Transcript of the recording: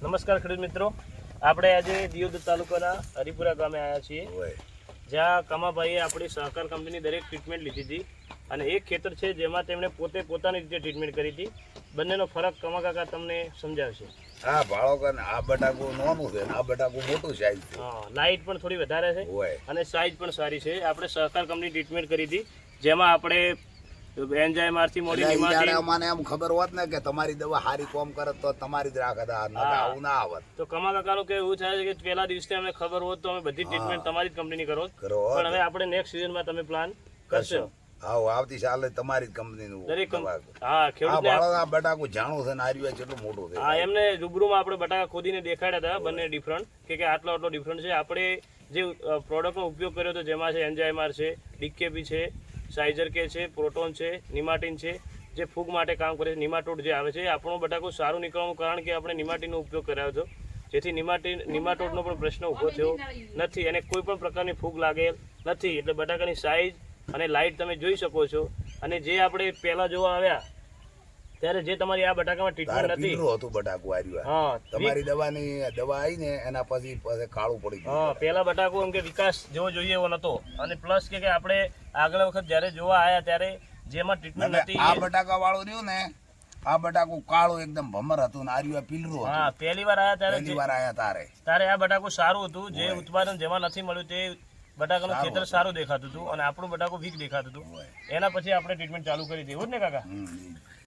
નમસ્કાર ખેડૂત મિત્રો, આપણે આજે દિયોદર તાલુકાના હરિપુરા ગામે આવ્યા છીએ, જ્યાં કમાભાઈએ આપણી સહકાર કંપનીની દરેક ટ્રીટમેન્ટ લીધી હતી અને એક ખેતર છે જેમાં તેમણે પોતે પોતાની રીતે ટ્રીટમેન્ટ કરી હતી. બંનેનો ફરક કમા કાકા તમને સમજાવશે. હા, ભાળો આ બટાકું નાનું છે, આ બટાકું મોટું સાઈઝ છે. હા, લાઇટ પણ થોડી વધારે છે અને સાઈઝ પણ સારી છે. આપણે સહકાર કંપની ટ્રીટમેન્ટ કરી હતી, જેમાં આપણે એન્જાઇમમાંથી મોડી નિમાટી મને એમ ખબર હોત ને કે તમારી દવા સારી કામ કરે તો તમારી જ રાખત, આવું ના આવત. તો કમા કાકાનું કે એવું થાય છે કે પહેલા દિવસે અમને ખબર હોત તો અમે બધી ટ્રીટમેન્ટ તમારી જ કંપનીની કરો, પણ હવે આપણે નેક્સ્ટ સિઝનમાં તમે પ્લાન કરશો. હા, આવતી સાલે તમારી જ કંપનીનું દરેક હા ખેડૂત આ બટાકું જાણું છે ને આર્યું કેટલું મોટું છે. હા, એમને રૂબરૂમાં આપણે બટાકા ખોદીને દેખાડ્યા હતા બંને ડિફરન્ટ કે આટલો આટલો ડિફરન્ટ છે. આપણે જે પ્રોડક્ટનો ઉપયોગ કર્યો હતો જેમાં છે એન્જાઇમાર છે, ડીકેપી છે, સાઇઝર કે છે, પ્રોટોન છે, નિમાટીન છે, જે ફૂગ માટે કામ કરે છે. નિમાટોડ જે આવે છે, આપણું બટાકું સારું નીકળવાનું કારણ કે આપણે નિમાટીનનો ઉપયોગ કર્યો હતો, જેથી નિમાટોડનો પણ પ્રશ્ન ઊભો થયો નથી અને કોઈ પણ પ્રકારની ફૂગ લાગેલ નથી. એટલે બટાકાની સાઇઝ અને લાઇટ તમે જોઈ શકો છો. અને જે આપણે પહેલા જોવા આવ્યા ત્યારે જે તમારી આ બટાકામાં ટ્રીટમેન્ટ હતી હતું બટાકું આર્યું. હા, તમારી દવા આવી ને એના પછી કાળું પડી ગયું. હા, પહેલા બટાકું એમ કે વિકાસ જેવો જોઈએ એવો નતો. અને પ્લસ કે આપણે આગળ વખત જ્યારે જોવા આવ્યા ત્યારે જેમાં ટ્રીટમેન્ટ હતી આ બટાકા વાળું રહ્યું ને, આ બટાકું કાળું એકદમ ભમર હતું ને આર્યું પીલરું હતું. હા, પહેલી વાર આવ્યા ત્યારે આ બટાકું સારું હતું. જે ઉત્પાદન જેમાં નથી મળ્યું તે બટાકાનું ખેતર સારું દેખાતું હતું અને આપણું બટાકું વીક દેખાતું હતું. એના પછી આપણે ટ્રીટમેન્ટ ચાલુ કરી હતી, એવું જ ને કાકા?